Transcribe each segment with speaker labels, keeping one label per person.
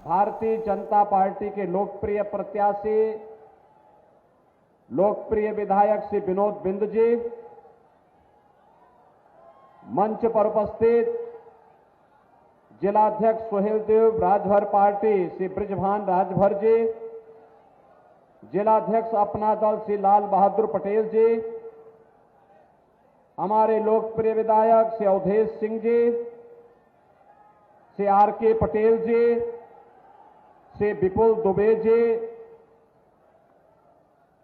Speaker 1: Bharatiya Janata party के लोकप्रिय प्रत्याशी, लोकप्रिय विधायक श्री विनोद बिंद जी, मंच पर उपस्थित जिलाध्यक्ष सोहेल देव राजभर पार्टी श्री ब्रिजभान राजभर जी, जिलाध्यक्ष अपना दल श्री लाल बहादुर पटेल जी, हमारे लोकप्रिय विधायक श्री अवधेश सिंह जी, श्री आर के पटेल जी, श्री विपुल दुबे जी,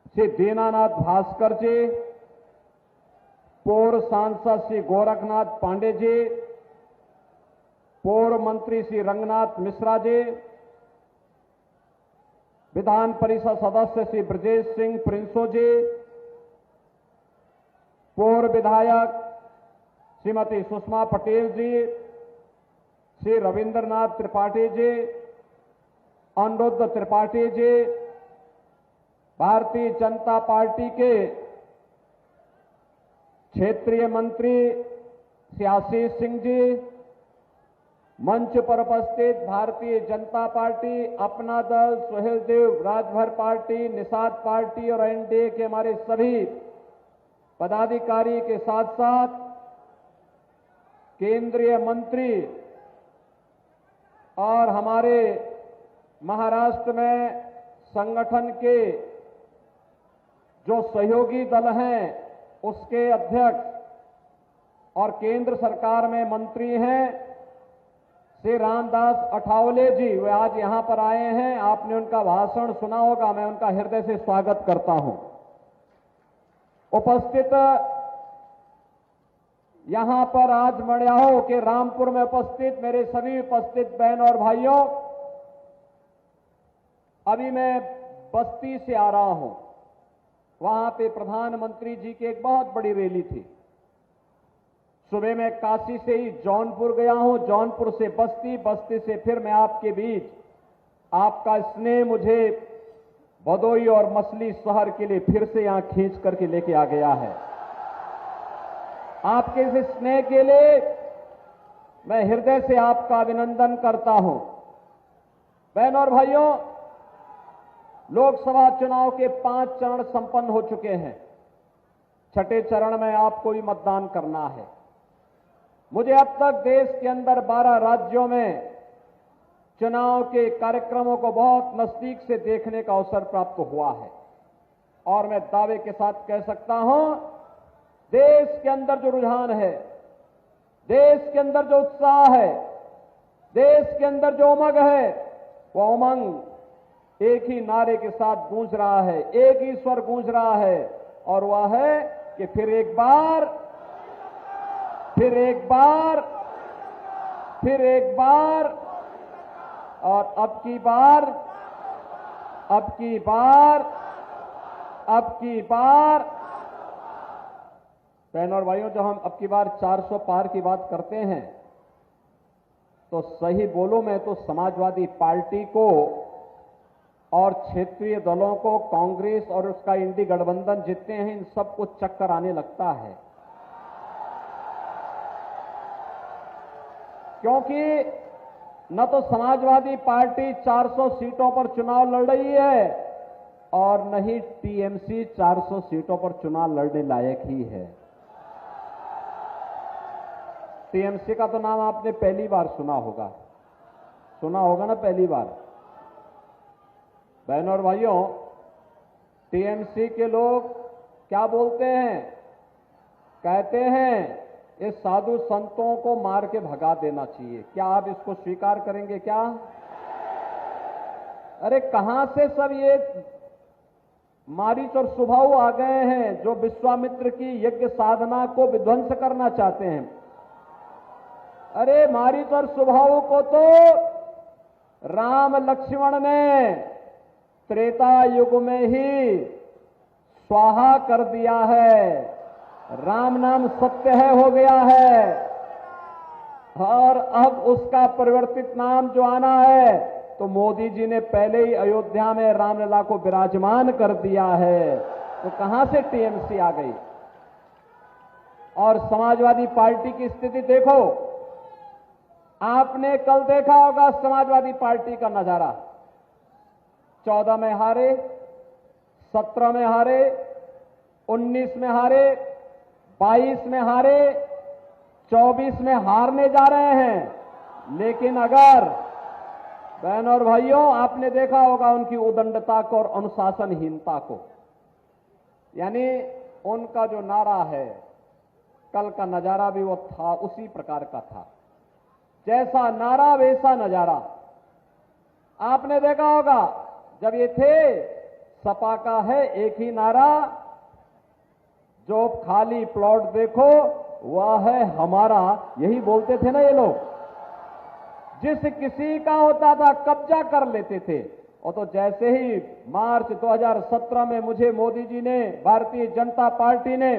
Speaker 1: श्री दीनानाथ भास्कर जी, पूर्व सांसद श्री गोरखनाथ पांडे जी, पूर्व मंत्री श्री रंगनाथ मिश्रा जी, विधान परिषद सदस्य श्री ब्रजेश सिंह प्रिंसो जी, पूर्व विधायक श्रीमती सुषमा पटेल जी, श्री रविंद्रनाथ त्रिपाठी जी, अनिरुद्ध त्रिपाठी जी, भारतीय जनता पार्टी के क्षेत्रीय मंत्री श्री आशीष सिंह जी, मंच पर उपस्थित भारतीय जनता पार्टी, अपना दल, सोहेल देव राजभर पार्टी, निषाद पार्टी और एनडीए के हमारे सभी पदाधिकारी के साथ साथ केंद्रीय मंत्री और हमारे महाराष्ट्र में संगठन के जो सहयोगी दल हैं उसके अध्यक्ष और केंद्र सरकार में मंत्री हैं श्री रामदास अठावले जी, वे आज यहां पर आए हैं। आपने उनका भाषण सुना होगा, मैं उनका हृदय से स्वागत करता हूं। उपस्थित यहां पर आज मड़ियाहो के रामपुर में उपस्थित मेरे सभी उपस्थित बहन और भाइयों, अभी मैं बस्ती से आ रहा हूं। वहां पे प्रधानमंत्री जी की एक बहुत बड़ी रैली थी। सुबह मैं काशी से ही जौनपुर गया हूं, जौनपुर से बस्ती, बस्ती से फिर मैं आपके बीच, आपका स्नेह मुझे भदोई और मछली शहर के लिए फिर से यहां खींच करके लेके आ गया है। आपके इस स्नेह के लिए मैं हृदय से आपका अभिनंदन करता हूं। बहन और भाइयों, लोकसभा चुनाव के 5 चरण संपन्न हो चुके हैं। छठे चरण में आपको भी मतदान करना है। मुझे अब तक देश के अंदर 12 राज्यों में चुनाव के कार्यक्रमों को बहुत नजदीक से देखने का अवसर प्राप्त हुआ है और मैं दावे के साथ कह सकता हूं, देश के अंदर जो रुझान है, देश के अंदर जो उत्साह है, देश के अंदर जो उमंग है, वो उमंग एक ही नारे के साथ गूंज रहा है, एक ही स्वर गूंज रहा है और वह है कि फिर एक बार, फिर एक बार, फिर एक बार और अब की बार, अब की बार, अब की बार। बहनों और भाइयों, जब हम अब की बार 400 पार की बात करते हैं तो सही बोलो, मैं तो समाजवादी पार्टी को और क्षेत्रीय दलों को, कांग्रेस और उसका इंडी गठबंधन जितने हैं, इन सबको चक्कर आने लगता है। क्योंकि न तो समाजवादी पार्टी 400 सीटों पर चुनाव लड़ रही है और न ही टीएमसी 400 सीटों पर चुनाव लड़ने लायक ही है। टीएमसी का तो नाम आपने पहली बार सुना होगा ना, पहली बार। बहनों और भाइयों, टीएमसी के लोग क्या बोलते हैं? कहते हैं इस साधु संतों को मार के भगा देना चाहिए। क्या आप इसको स्वीकार करेंगे क्या? अरे कहां से सब ये मारीच और सुभाव आ गए हैं जो विश्वामित्र की यज्ञ साधना को विध्वंस करना चाहते हैं। अरे मारीच और सुभाव को तो राम लक्ष्मण ने त्रेता युग में ही स्वाहा कर दिया है। राम नाम सत्य है हो गया है और अब उसका परिवर्तित नाम जो आना है, तो मोदी जी ने पहले ही अयोध्या में रामलला को विराजमान कर दिया है। तो कहां से टीएमसी आ गई? और समाजवादी पार्टी की स्थिति देखो, आपने कल देखा होगा समाजवादी पार्टी का नजारा। 14 में हारे, 17 में हारे, 19 में हारे, 22 में हारे, 24 में हारने जा रहे हैं। लेकिन अगर बहनों और भाइयों, आपने देखा होगा उनकी उदंडता को और अनुशासनहीनता को, यानी उनका जो नारा है, कल का नजारा भी वो था, उसी प्रकार का था। जैसा नारा वैसा नजारा। आपने देखा होगा जब ये थे, सपा का है एक ही नारा, जो खाली प्लॉट देखो वह है हमारा, यही बोलते थे ना ये लोग। जिस किसी का होता था कब्जा कर लेते थे। और तो जैसे ही मार्च 2017 में मुझे मोदी जी ने, भारतीय जनता पार्टी ने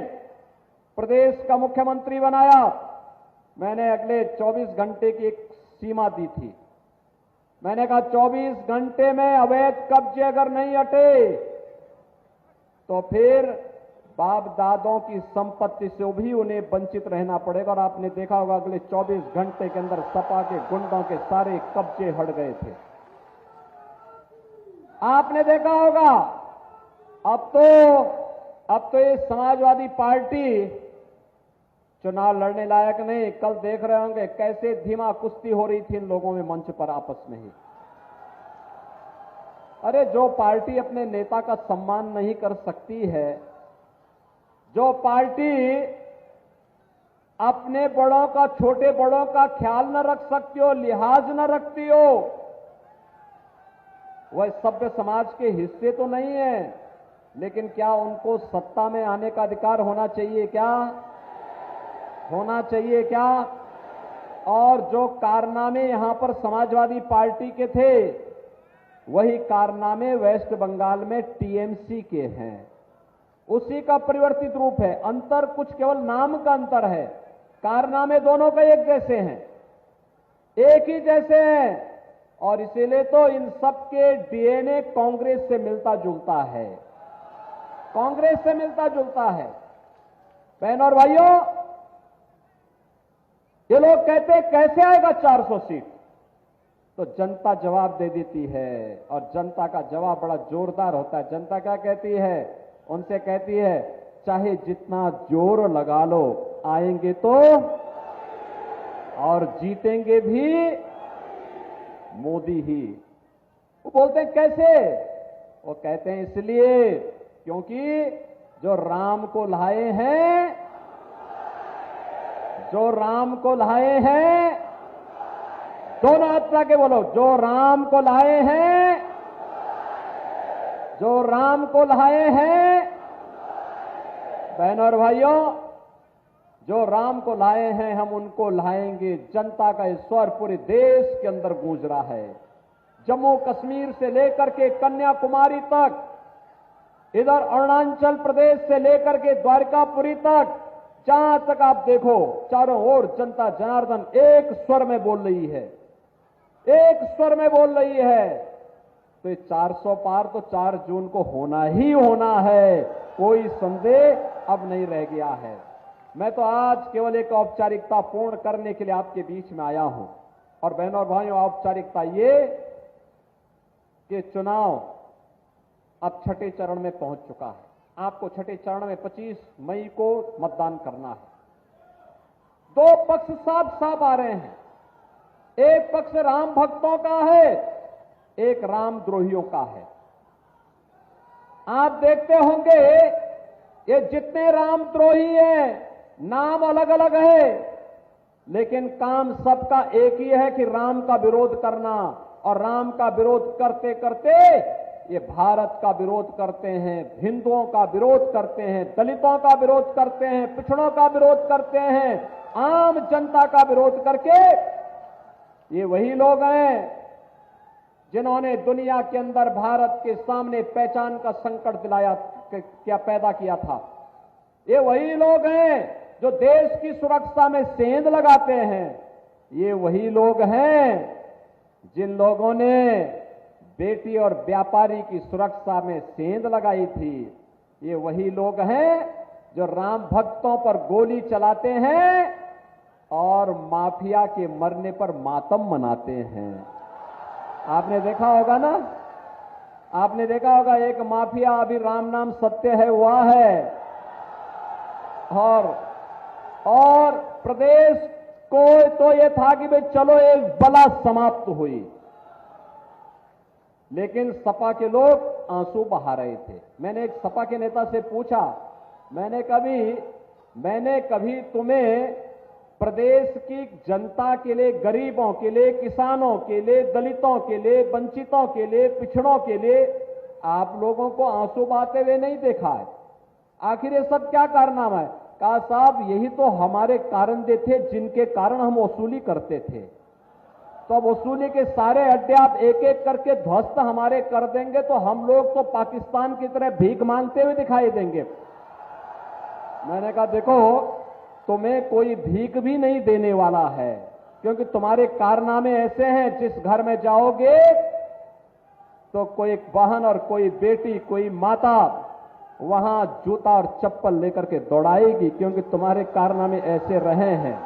Speaker 1: प्रदेश का मुख्यमंत्री बनाया, मैंने अगले 24 घंटे की एक सीमा दी थी। मैंने कहा 24 घंटे में अवैध कब्जे अगर नहीं हटे तो फिर बाप दादों की संपत्ति से भी उन्हें वंचित रहना पड़ेगा। और आपने देखा होगा अगले 24 घंटे के अंदर सपा के गुंडों के सारे कब्जे हट गए थे। आपने देखा होगा अब तो ये समाजवादी पार्टी चुनाव लड़ने लायक नहीं। कल देख रहे होंगे कैसे धीमा कुश्ती हो रही थी इन लोगों में मंच पर आपस में ही। अरे जो पार्टी अपने नेता का सम्मान नहीं कर सकती है, जो पार्टी अपने बड़ों का, छोटे बड़ों का ख्याल न रख सकती हो, लिहाज न रखती हो, वह सभ्य समाज के हिस्से तो नहीं है। लेकिन क्या उनको सत्ता में आने का अधिकार होना चाहिए क्या? होना चाहिए क्या? और जो कारनामे यहां पर समाजवादी पार्टी के थे, वही कारनामे वेस्ट बंगाल में टीएमसी के हैं। उसी का परिवर्तित रूप है। अंतर कुछ केवल नाम का अंतर है, कारनामे दोनों का एक जैसे हैं, एक ही जैसे हैं। और इसीलिए तो इन सबके डीएनए कांग्रेस से मिलता जुलता है, कांग्रेस से मिलता जुलता है। बहनों और भाइयों, ये लोग कहते हैं कैसे आएगा 400 सीट, तो जनता जवाब दे देती है। और जनता का जवाब बड़ा जोरदार होता है। जनता क्या कहती है? उनसे कहती है चाहे जितना जोर लगा लो, आएंगे तो और जीतेंगे भी मोदी ही। वो बोलते हैं कैसे? वो कहते हैं इसलिए क्योंकि जो राम को लाए हैं, जो राम को लाए हैं, दोनों हाथ लगा के बोलो, जो राम को लाए हैं, जो राम को लाए हैं। बहनों और भाइयों, जो राम को लाए हैं हम उनको लाएंगे। जनता का स्वर पूरे देश के अंदर गूंज रहा है। जम्मू कश्मीर से लेकर के कन्याकुमारी तक, इधर अरुणाचल प्रदेश से लेकर के द्वारकापुरी तक, जहां तक आप देखो चारों ओर जनता जनार्दन एक स्वर में बोल रही है, एक स्वर में बोल रही है। तो ये 400 पार तो 4 जून को होना ही होना है, कोई संदेह अब नहीं रह गया है। मैं तो आज केवल एक औपचारिकता पूर्ण करने के लिए आपके बीच में आया हूं। और बहनों और भाइयों, औपचारिकता ये कि चुनाव अब छठे चरण में पहुंच चुका है। आपको छठे चरण में 25 मई को मतदान करना है। दो पक्ष साफ साफ आ रहे हैं। एक पक्ष राम भक्तों का है, एक राम द्रोहियों का है। आप देखते होंगे ये जितने रामद्रोही हैं, नाम अलग अलग है, लेकिन काम सबका एक ही है कि राम का विरोध करना। और राम का विरोध करते करते ये भारत का विरोध करते हैं, हिंदुओं का विरोध करते हैं, दलितों का विरोध करते हैं, पिछड़ों का विरोध करते हैं, आम जनता का विरोध करके ये वही लोग हैं जिन्होंने दुनिया के अंदर भारत के सामने पहचान का संकट दिलाया, क्या पैदा किया था। ये वही लोग हैं जो देश की सुरक्षा में सेंध लगाते हैं। ये वही लोग हैं जिन लोगों ने बेटी और व्यापारी की सुरक्षा में सेंध लगाई थी। ये वही लोग हैं जो राम भक्तों पर गोली चलाते हैं और माफिया के मरने पर मातम मनाते हैं। आपने देखा होगा ना, आपने देखा होगा एक माफिया अभी राम नाम सत्य है हुआ है, और प्रदेश को तो ये था कि भाई चलो एक बला समाप्त हुई, लेकिन सपा के लोग आंसू बहा रहे थे। मैंने एक सपा के नेता से पूछा, मैंने कभी तुम्हें प्रदेश की जनता के लिए, गरीबों के लिए, किसानों के लिए, दलितों के लिए, वंचितों के लिए, पिछड़ों के लिए आप लोगों को आंसू बहाते हुए नहीं देखा है। आखिर ये सब क्या कारनामा है? कहा साहब यही तो हमारे कारण थे जिनके कारण हम वसूली करते थे। तो अब वसूली के सारे अड्डे आप एक एक करके ध्वस्त हमारे कर देंगे तो हम लोग तो पाकिस्तान की तरह भीख मांगते हुए दिखाई देंगे। मैंने कहा देखो, तुम्हें कोई भीख भी नहीं देने वाला है, क्योंकि तुम्हारे कारनामे ऐसे हैं जिस घर में जाओगे तो कोई बहन और कोई बेटी, कोई माता वहां जूता और चप्पल लेकर के दौड़ाएगी, क्योंकि तुम्हारे कारनामे ऐसे रहे हैं।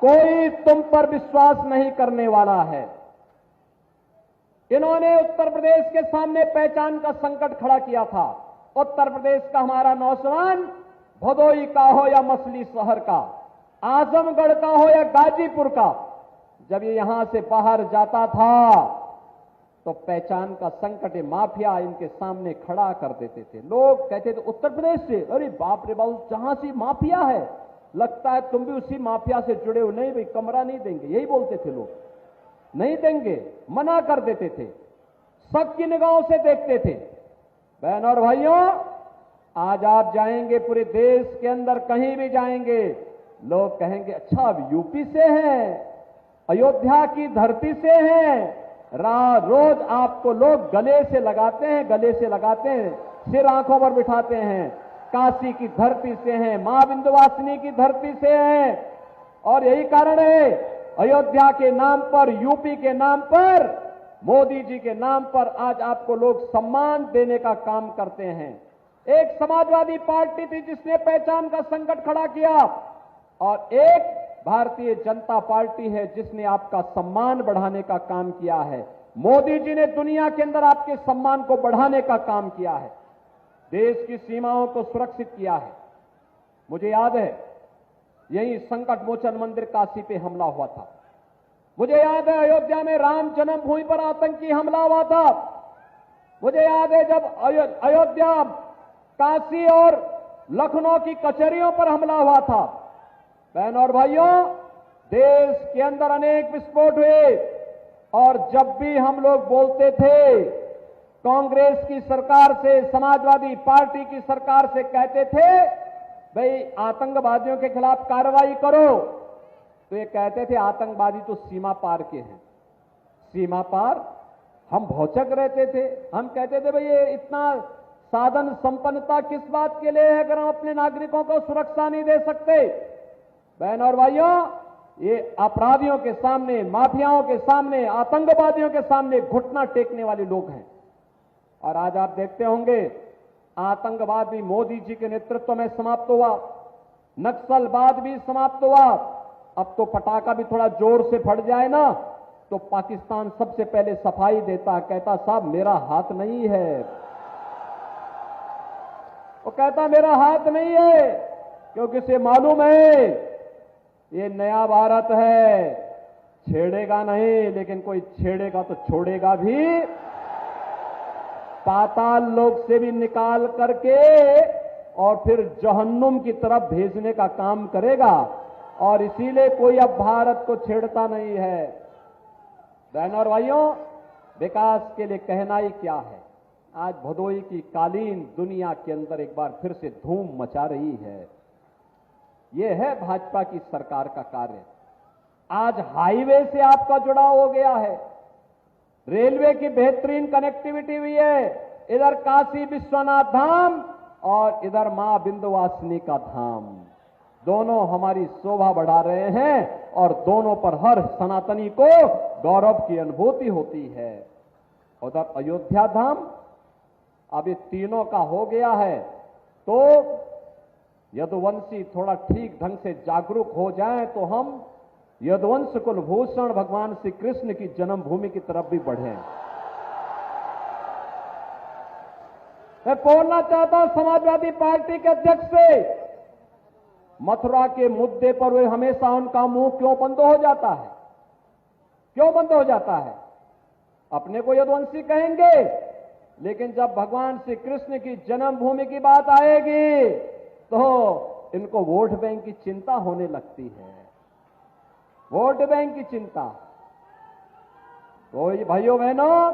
Speaker 1: कोई तुम पर विश्वास नहीं करने वाला है। इन्होंने उत्तर प्रदेश के सामने पहचान का संकट खड़ा किया था। उत्तर प्रदेश का हमारा नौजवान भदोई का हो या मछली शहर का, आजमगढ़ का हो या गाजीपुर का, जब ये यहां से बाहर जाता था तो पहचान का संकट माफिया इनके सामने खड़ा कर देते थे। लोग कहते थे उत्तर प्रदेश से, अरे बाप रे बाप, जहां से माफिया है, लगता है तुम भी उसी माफिया से जुड़े हो। नहीं भाई, कमरा नहीं देंगे, यही बोलते थे लोग, नहीं देंगे, मना कर देते थे, सबकी निगाहों से देखते थे। बहन और भाइयों, आज आप जाएंगे पूरे देश के अंदर, कहीं भी जाएंगे, लोग कहेंगे अच्छा अब यूपी से हैं, अयोध्या की धरती से हैं। रोज आपको लोग गले से लगाते हैं, सिर आंखों पर बिठाते हैं, काशी की धरती से हैं, मां विंध्यवासिनी की धरती से हैं। और यही कारण है अयोध्या के नाम पर, यूपी के नाम पर, मोदी जी के नाम पर आज आपको लोग सम्मान देने का काम करते हैं। एक समाजवादी पार्टी थी जिसने पहचान का संकट खड़ा किया, और एक भारतीय जनता पार्टी है जिसने आपका सम्मान बढ़ाने का काम किया है। मोदी जी ने दुनिया के अंदर आपके सम्मान को बढ़ाने का काम किया है, देश की सीमाओं को सुरक्षित किया है। मुझे याद है यही संकट मोचन मंदिर काशी पे हमला हुआ था। मुझे याद है अयोध्या में राम जन्मभूमि पर आतंकी हमला हुआ था। मुझे याद है जब अयोध्या, काशी और लखनऊ की कचहरियों पर हमला हुआ था। बहन और भाइयों, देश के अंदर अनेक विस्फोट हुए, और जब भी हम लोग बोलते थे, कांग्रेस की सरकार से, समाजवादी पार्टी की सरकार से कहते थे भाई आतंकवादियों के खिलाफ कार्रवाई करो, तो ये कहते थे आतंकवादी तो सीमा पार के हैं। सीमा पार? हम भौचक रहते थे, हम कहते थे भाई ये इतना साधन संपन्नता किस बात के लिए है अगर हम अपने नागरिकों को सुरक्षा नहीं दे सकते। बहन और भाइयों, ये अपराधियों के सामने, माफियाओं के सामने, आतंकवादियों के सामने घुटना टेकने वाले लोग हैं। और आज आप देखते होंगे आतंकवाद भी मोदी जी के नेतृत्व में समाप्त हुआ, नक्सलवाद भी समाप्त हुआ। अब तो पटाखा भी थोड़ा जोर से फट जाए ना तो पाकिस्तान सबसे पहले सफाई देता, कहता साहब मेरा हाथ नहीं है, वो कहता मेरा हाथ नहीं है, क्योंकि उसे मालूम है ये नया भारत है, छेड़ेगा नहीं, लेकिन कोई छेड़ेगा तो छोड़ेगा भी, पाताल लोक से भी निकाल करके और फिर जहन्नुम की तरफ भेजने का काम करेगा। और इसीलिए कोई अब भारत को छेड़ता नहीं है। बहन और भाइयों, विकास के लिए कहना ही क्या है। आज भदोई की कालीन दुनिया के अंदर एक बार फिर से धूम मचा रही है। यह है भाजपा की सरकार का कार्य। आज हाईवे से आपका जुड़ाव हो गया है, रेलवे की बेहतरीन कनेक्टिविटी हुई है, इधर काशी विश्वनाथ धाम और इधर मां विंध्यवासिनी का धाम, दोनों हमारी शोभा बढ़ा रहे हैं और दोनों पर हर सनातनी को गौरव की अनुभूति होती है। उधर अयोध्या धाम, अब ये तीनों का हो गया है, तो यदुवंशी थोड़ा ठीक ढंग से जागरूक हो जाएं तो हम यदुवंश कुलभूषण भगवान श्री कृष्ण की जन्मभूमि की तरफ भी बढ़े। मैं बोलना चाहता हूं समाजवादी पार्टी के अध्यक्ष से, मथुरा के मुद्दे पर वे हमेशा उनका मुंह क्यों बंद हो जाता है? क्यों बंद हो जाता है? अपने को यदुवंशी कहेंगे, लेकिन जब भगवान श्री कृष्ण की जन्मभूमि की बात आएगी तो इनको वोट बैंक की चिंता होने लगती है। वोट बैंक की चिंता। तो भाइयों बहनों,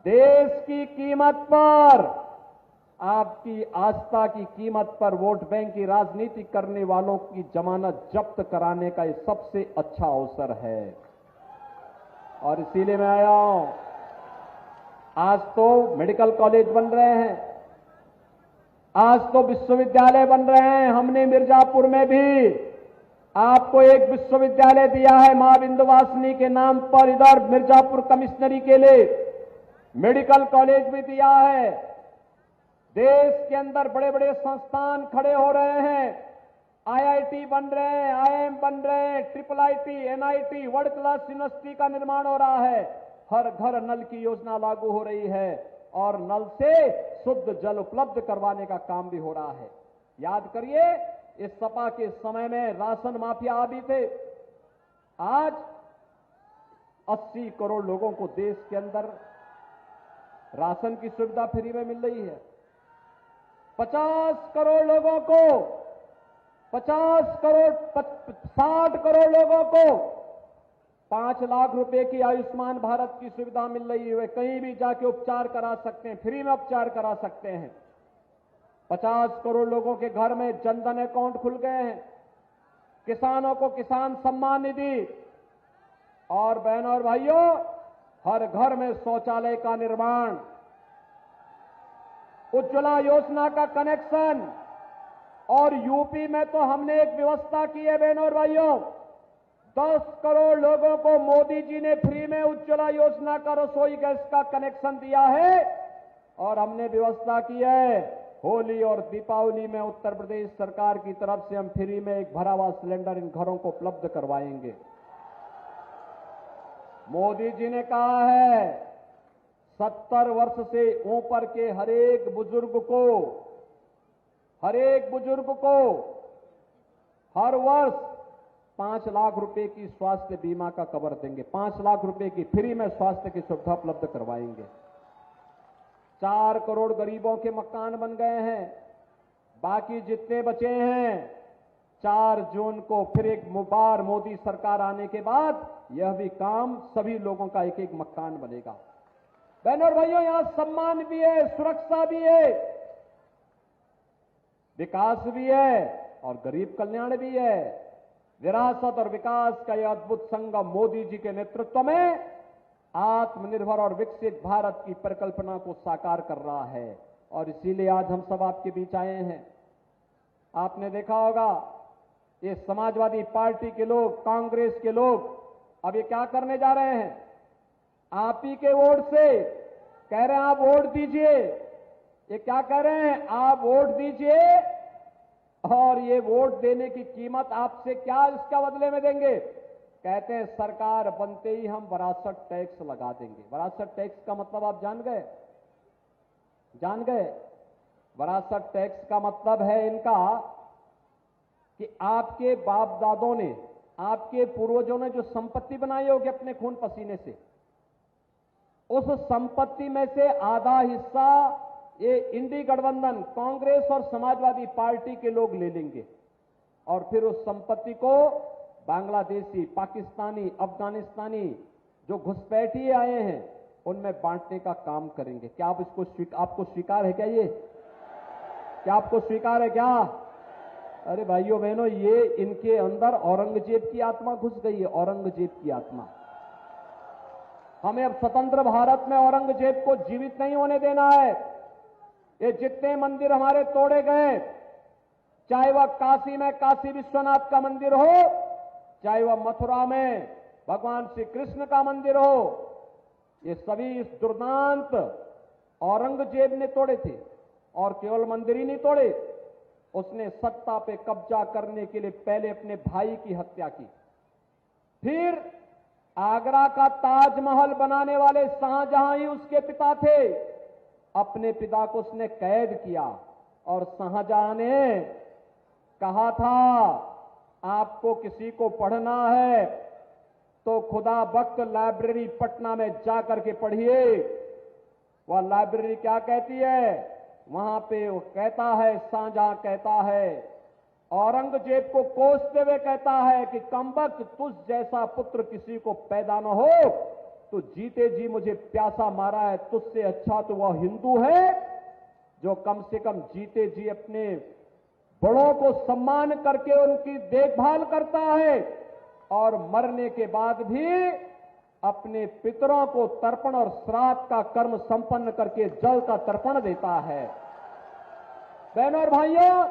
Speaker 1: देश की कीमत पर, आपकी आस्था की कीमत पर वोट बैंक की राजनीति करने वालों की जमानत जब्त कराने का यह सबसे अच्छा अवसर है। और इसीलिए मैं आया हूं। आज तो मेडिकल कॉलेज बन रहे हैं, आज तो विश्वविद्यालय बन रहे हैं। हमने मिर्जापुर में भी आपको एक विश्वविद्यालय दिया है मां विंध्यवासिनी के नाम पर। इधर मिर्जापुर कमिश्नरी के लिए मेडिकल कॉलेज भी दिया है। देश के अंदर बड़े बड़े संस्थान खड़े हो रहे हैं, आईआईटी बन रहे हैं, आईआईएम बन रहे हैं, triple IT, NIT, world class university का निर्माण हो रहा है। हर घर नल की योजना लागू हो रही है और नल से शुद्ध जल उपलब्ध करवाने का काम भी हो रहा है। याद करिए, इस सपा के समय में राशन माफिया आदि थे। आज 80 करोड़ लोगों को देश के अंदर राशन की सुविधा फ्री में मिल रही है। 50 करोड़ लोगों को 60 करोड़ लोगों को 5 लाख रुपए की आयुष्मान भारत की सुविधा मिल रही है। कहीं भी जाके उपचार करा सकते हैं, फ्री में उपचार करा सकते हैं। 50 करोड़ लोगों के घर में जनधन अकाउंट खुल गए हैं। किसानों को किसान सम्मान निधि, और बहनों और भाइयों, हर घर में शौचालय का निर्माण, उज्ज्वला योजना का कनेक्शन। और यूपी में तो हमने एक व्यवस्था की है बहनों और भाइयों, 10 करोड़ लोगों को मोदी जी ने फ्री में उज्ज्वला योजना का रसोई गैस का कनेक्शन दिया है। और हमने व्यवस्था की है, होली और दीपावली में उत्तर प्रदेश सरकार की तरफ से हम फ्री में एक भरा हुआ सिलेंडर इन घरों को उपलब्ध करवाएंगे। मोदी जी ने कहा है 70 वर्ष से ऊपर के हर एक बुजुर्ग को हर वर्ष 5 लाख रुपए की स्वास्थ्य बीमा का कवर देंगे। 5 लाख रुपए की फ्री में स्वास्थ्य की सुविधा उपलब्ध करवाएंगे। 4 करोड़ गरीबों के मकान बन गए हैं। बाकी जितने बचे हैं 4 जून को फिर एक बार मोदी सरकार आने के बाद यह भी काम सभी लोगों का एक एक मकान बनेगा। बहनों और भाइयों, यहां सम्मान भी है, सुरक्षा भी है, विकास भी है और गरीब कल्याण भी है। विरासत और विकास का यह अद्भुत संगम मोदी जी के नेतृत्व में आत्मनिर्भर और विकसित भारत की परिकल्पना को साकार कर रहा है। और इसीलिए आज हम सब आपके बीच आए हैं। आपने देखा होगा, ये समाजवादी पार्टी के लोग, कांग्रेस के लोग अब ये क्या करने जा रहे हैं? आप ही के वोट से कह रहे हैं आप वोट दीजिए। ये क्या कह रहे हैं? आप वोट दीजिए और ये वोट देने की कीमत आपसे क्या इसका बदले में देंगे? कहते हैं सरकार बनते ही हम विरासत टैक्स लगा देंगे। विरासत टैक्स का मतलब आप जान गए? विरासत टैक्स का मतलब है इनका कि आपके बाप दादों ने, आपके पूर्वजों ने जो संपत्ति बनाई होगी अपने खून पसीने से, उस संपत्ति में से आधा हिस्सा ये इंडी गठबंधन, कांग्रेस और समाजवादी पार्टी के लोग ले लेंगे और फिर उस संपत्ति को बांग्लादेशी, पाकिस्तानी, अफगानिस्तानी जो घुसपैठिए आए हैं उनमें बांटने का काम करेंगे। क्या आप आपको स्वीकार है क्या? ये क्या आपको स्वीकार है क्या? अरे भाइयों बहनों, ये इनके अंदर औरंगजेब की आत्मा घुस गई है, औरंगजेब की आत्मा। हमें अब स्वतंत्र भारत में औरंगजेब को जीवित नहीं होने देना है। ये जितने मंदिर हमारे तोड़े गए, चाहे वह काशी में काशी विश्वनाथ का मंदिर हो, चाहे वह मथुरा में भगवान श्री कृष्ण का मंदिर हो, ये सभी इस दुर्दांत औरंगजेब ने तोड़े थे। और केवल मंदिर ही नहीं तोड़े, उसने सत्ता पे कब्जा करने के लिए पहले अपने भाई की हत्या की, फिर आगरा का ताजमहल बनाने वाले शाहजहां ही उसके पिता थे, अपने पिता को उसने कैद किया और शाहजहां ने कहा था आपको किसी को पढ़ना है तो खुदा बख्त लाइब्रेरी पटना में जाकर के पढ़िए। वह लाइब्रेरी क्या कहती है, वहां पे वो कहता है, शाहजहां कहता है, औरंगजेब को कोसते हुए कहता है कि कमबख्त तुझ जैसा पुत्र किसी को पैदा न हो, तो जीते जी मुझे प्यासा मारा है, तुझसे अच्छा तो वह हिंदू है जो कम से कम जीते जी अपने बड़ों को सम्मान करके उनकी देखभाल करता है और मरने के बाद भी अपने पितरों को तर्पण और श्राद्ध का कर्म संपन्न करके जल का तर्पण देता है। बहनों और भाइयों,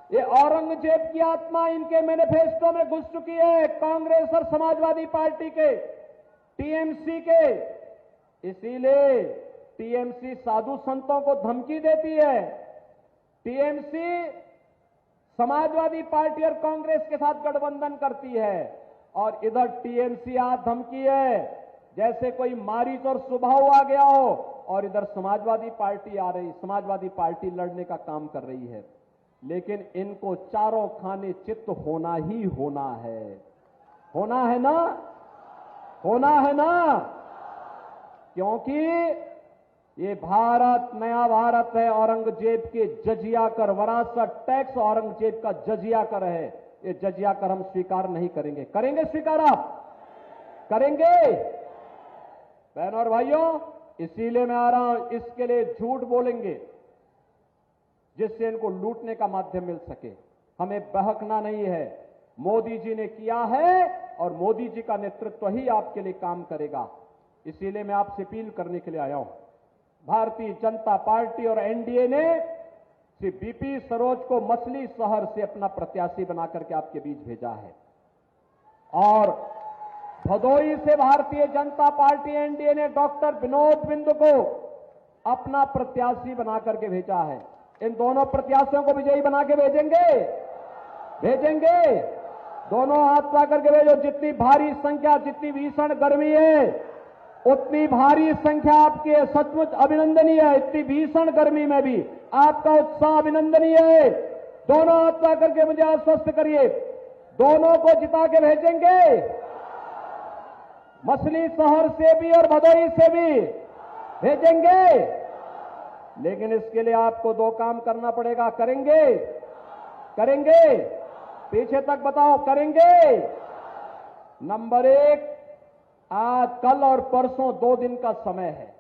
Speaker 1: ये औरंगजेब की आत्मा इनके मैनिफेस्टो में घुस चुकी है, कांग्रेस और समाजवादी पार्टी के, टीएमसी के। इसीलिए टीएमसी साधु संतों को धमकी देती है, टीएमसी समाजवादी पार्टी और कांग्रेस के साथ गठबंधन करती है और इधर टीएमसी आज धमकी है जैसे कोई मारीच और सुबाहु आ गया हो, और इधर समाजवादी पार्टी आ रही, समाजवादी पार्टी लड़ने का काम कर रही है। लेकिन इनको चारों खाने चित्त होना ही होना है, होना है ना, होना है ना, क्योंकि ये भारत नया भारत है, औरंगजेब के जजिया कर, विरासत टैक्स औरंगजेब का जजिया कर है, ये जजिया कर हम स्वीकार नहीं करेंगे। करेंगे स्वीकार आप? करेंगे? बहनों और भाइयों, इसीलिए मैं आ रहा हूं, इसके लिए झूठ बोलेंगे जिससे इनको लूटने का माध्यम मिल सके। हमें बहकना नहीं है, मोदी जी ने किया है और मोदी जी का नेतृत्व ही आपके लिए काम करेगा। इसीलिए मैं आपसे अपील करने के लिए आया हूं। भारतीय जनता पार्टी और एनडीए ने श्री बीपी सरोज को मछली शहर से अपना प्रत्याशी बनाकर के आपके बीच भेजा है और भदोई से भारतीय जनता पार्टी एनडीए ने डॉक्टर विनोद बिंदु को अपना प्रत्याशी बनाकर के भेजा है। इन दोनों प्रत्याशियों को विजयी बना के भेजेंगे, भेजेंगे, दोनों हाथ ला करके भेजो। जितनी भारी संख्या, जितनी भीषण गर्मी है उतनी भारी संख्या आपकी है, सचमुच अभिनंदनीय है। इतनी भीषण गर्मी में भी आपका उत्साह अभिनंदनीय है। दोनों हाथ ला करके मुझे आश्वस्त करिए, दोनों को जिता के भेजेंगे, मछली शहर से भी और भदोई से भी भेजेंगे। लेकिन इसके लिए आपको दो काम करना पड़ेगा। करेंगे? करेंगे? पीछे तक बताओ, करेंगे? नंबर एक, आज, कल और परसों 2 दिन का समय है।